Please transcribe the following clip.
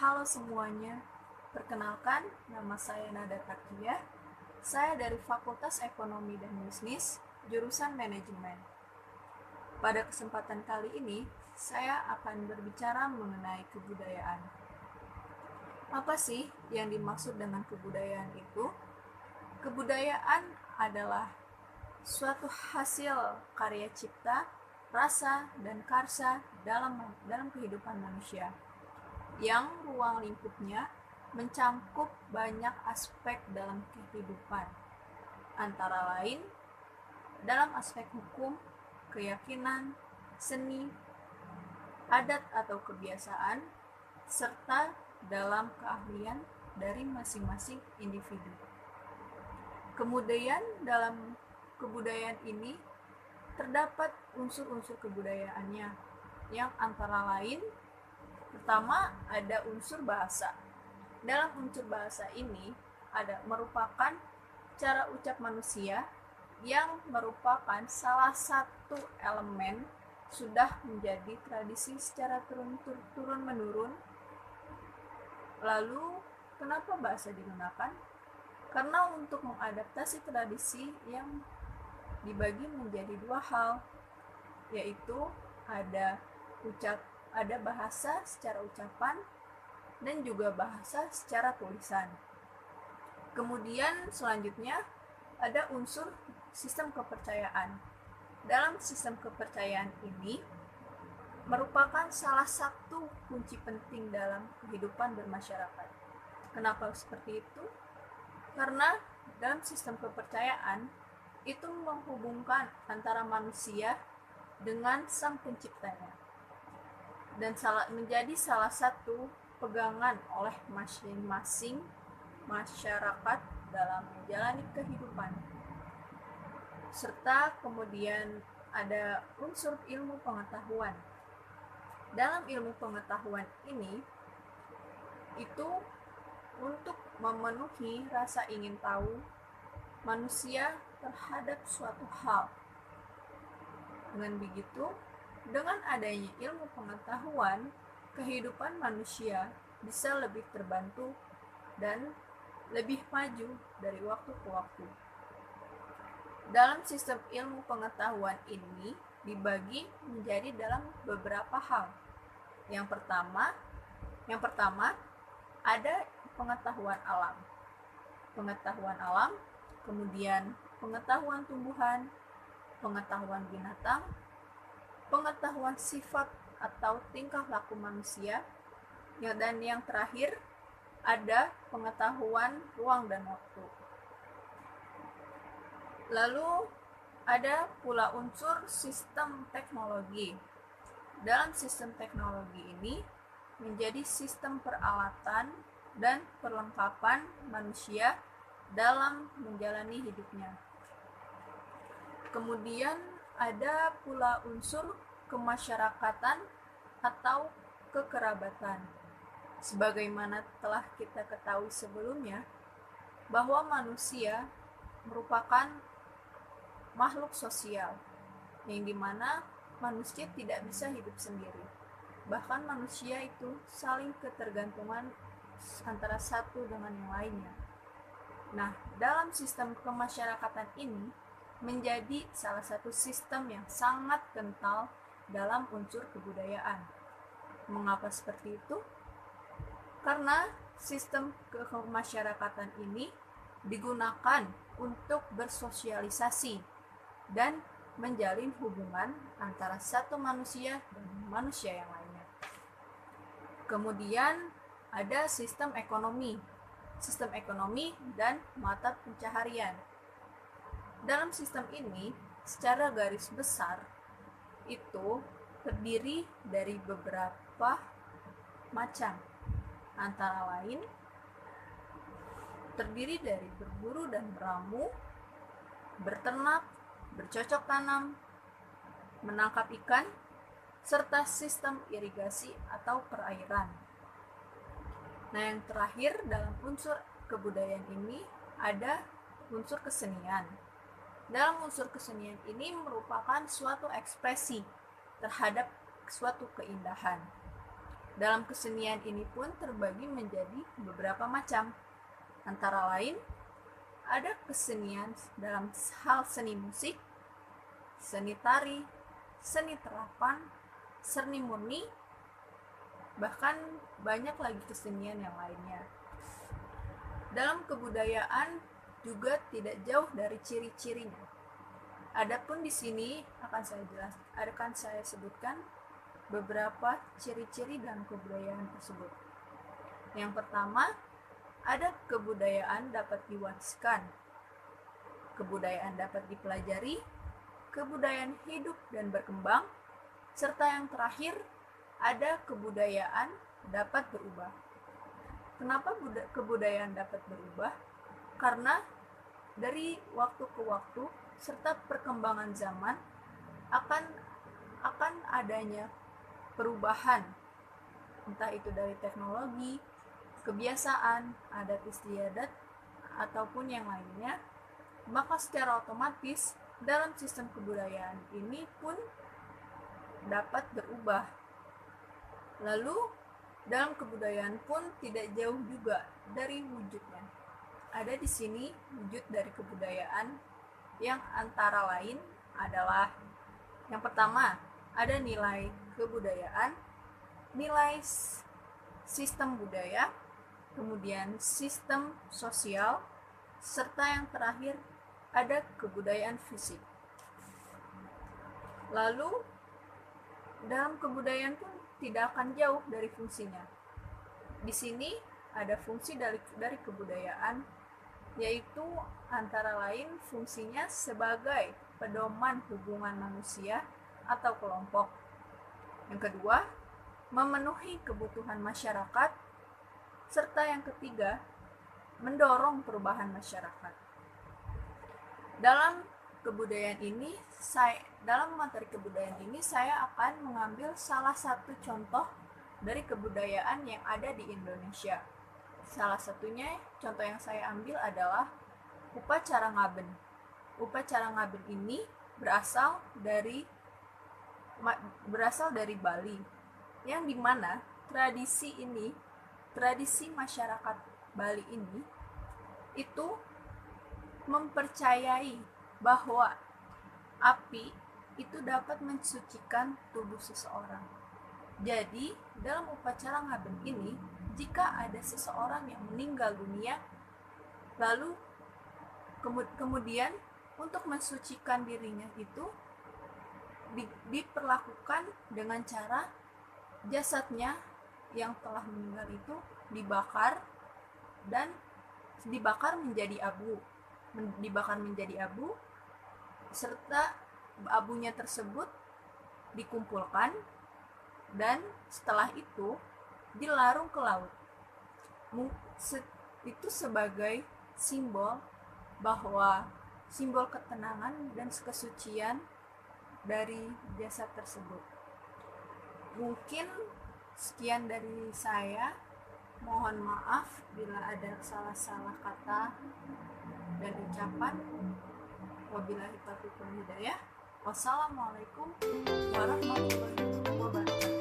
Halo semuanya, perkenalkan nama saya Nada Takia. Saya dari Fakultas Ekonomi dan Bisnis, jurusan Manajemen. Pada kesempatan kali ini, saya akan berbicara mengenai kebudayaan. Apa sih yang dimaksud dengan kebudayaan itu? Kebudayaan adalah suatu hasil karya cipta, rasa, dan karsa dalam kehidupan manusia, yang ruang lingkupnya mencakup banyak aspek dalam kehidupan, antara lain dalam aspek hukum, keyakinan, seni, adat atau kebiasaan, serta dalam keahlian dari masing-masing individu. Kemudian dalam kebudayaan ini terdapat unsur-unsur kebudayaannya, yang antara lain pertama ada unsur bahasa. Dalam unsur bahasa ini merupakan cara ucap manusia yang merupakan salah satu elemen sudah menjadi tradisi secara turun-menurun. Lalu, kenapa bahasa digunakan? Karena untuk mengadaptasi tradisi yang dibagi menjadi dua hal, yaitu ada bahasa secara ucapan dan juga bahasa secara tulisan. Kemudian selanjutnya ada unsur sistem kepercayaan. Dalam sistem kepercayaan ini merupakan salah satu kunci penting dalam kehidupan bermasyarakat. Kenapa seperti itu? Karena dalam sistem kepercayaan itu menghubungkan antara manusia dengan sang penciptanya, dan menjadi salah satu pegangan oleh masing-masing masyarakat dalam menjalani kehidupan. Serta kemudian ada unsur ilmu pengetahuan. Dalam ilmu pengetahuan ini, itu untuk memenuhi rasa ingin tahu manusia terhadap suatu hal. Dengan begitu, dengan adanya ilmu pengetahuan, kehidupan manusia bisa lebih terbantu dan lebih maju dari waktu ke waktu. Dalam sistem ilmu pengetahuan ini dibagi menjadi dalam beberapa hal. Yang pertama ada pengetahuan alam. Pengetahuan alam, kemudian pengetahuan tumbuhan, pengetahuan binatang, pengetahuan sifat atau tingkah laku manusia, dan yang terakhir ada pengetahuan ruang dan waktu. Lalu ada pula unsur sistem teknologi. Dalam sistem teknologi ini menjadi sistem peralatan dan perlengkapan manusia dalam menjalani hidupnya. Kemudian ada pula unsur kemasyarakatan atau kekerabatan. Sebagaimana telah kita ketahui sebelumnya, bahwa manusia merupakan makhluk sosial, yang dimana manusia tidak bisa hidup sendiri. Bahkan manusia itu saling ketergantungan antara satu dengan yang lainnya. Nah, dalam sistem kemasyarakatan ini menjadi salah satu sistem yang sangat kental dalam unsur kebudayaan. Mengapa seperti itu? Karena sistem kemasyarakatan ini digunakan untuk bersosialisasi dan menjalin hubungan antara satu manusia dan manusia yang lainnya. Kemudian ada sistem ekonomi dan mata pencaharian. Dalam sistem ini, secara garis besar, itu terdiri dari beberapa macam, antara lain terdiri dari berburu dan meramu, berternak, bercocok tanam, menangkap ikan, serta sistem irigasi atau perairan. Nah, yang terakhir dalam unsur kebudayaan ini ada unsur kesenian. Dalam unsur kesenian ini merupakan suatu ekspresi terhadap suatu keindahan. Dalam kesenian ini pun terbagi menjadi beberapa macam. Antara lain, ada kesenian dalam hal seni musik, seni tari, seni terapan, seni murni, bahkan banyak lagi kesenian yang lainnya. Dalam kebudayaan juga tidak jauh dari ciri-cirinya. Adapun di sini akan saya sebutkan beberapa ciri-ciri dalam kebudayaan tersebut. Yang pertama, ada kebudayaan dapat diwariskan, kebudayaan dapat dipelajari, kebudayaan hidup dan berkembang, serta yang terakhir, ada kebudayaan dapat berubah. Kenapa kebudayaan dapat berubah? Karena dari waktu ke waktu serta perkembangan zaman akan adanya perubahan, entah itu dari teknologi, kebiasaan, adat istiadat, ataupun yang lainnya, maka secara otomatis dalam sistem kebudayaan ini pun dapat berubah. Lalu dalam kebudayaan pun tidak jauh juga dari wujudnya. Ada di sini wujud dari kebudayaan yang antara lain adalah yang pertama, ada nilai kebudayaan, nilai sistem budaya, kemudian sistem sosial, serta yang terakhir ada kebudayaan fisik. Lalu dalam kebudayaan pun tidak akan jauh dari fungsinya. Di sini ada fungsi dari kebudayaan, yaitu antara lain fungsinya sebagai pedoman hubungan manusia atau kelompok. Yang kedua, memenuhi kebutuhan masyarakat, serta yang ketiga, mendorong perubahan masyarakat. Dalam materi kebudayaan ini saya akan mengambil salah satu contoh dari kebudayaan yang ada di Indonesia. Salah satunya contoh yang saya ambil adalah upacara ngaben. Upacara ngaben ini berasal dari Bali, yang dimana tradisi masyarakat Bali ini itu mempercayai bahwa api itu dapat mensucikan tubuh seseorang. Jadi, dalam upacara ngaben ini, jika ada seseorang yang meninggal dunia, lalu kemudian untuk mensucikan dirinya itu diperlakukan dengan cara jasadnya yang telah meninggal itu dibakar menjadi abu, serta abunya tersebut dikumpulkan dan setelah itu dilarung ke laut. Itu sebagai simbol ketenangan dan kesucian dari jasad tersebut. Mungkin sekian dari saya. Mohon maaf bila ada salah-salah kata dan ucapan. Wabillahi taufiq wal hidayah. Wassalamualaikum warahmatullahi wabarakatuh.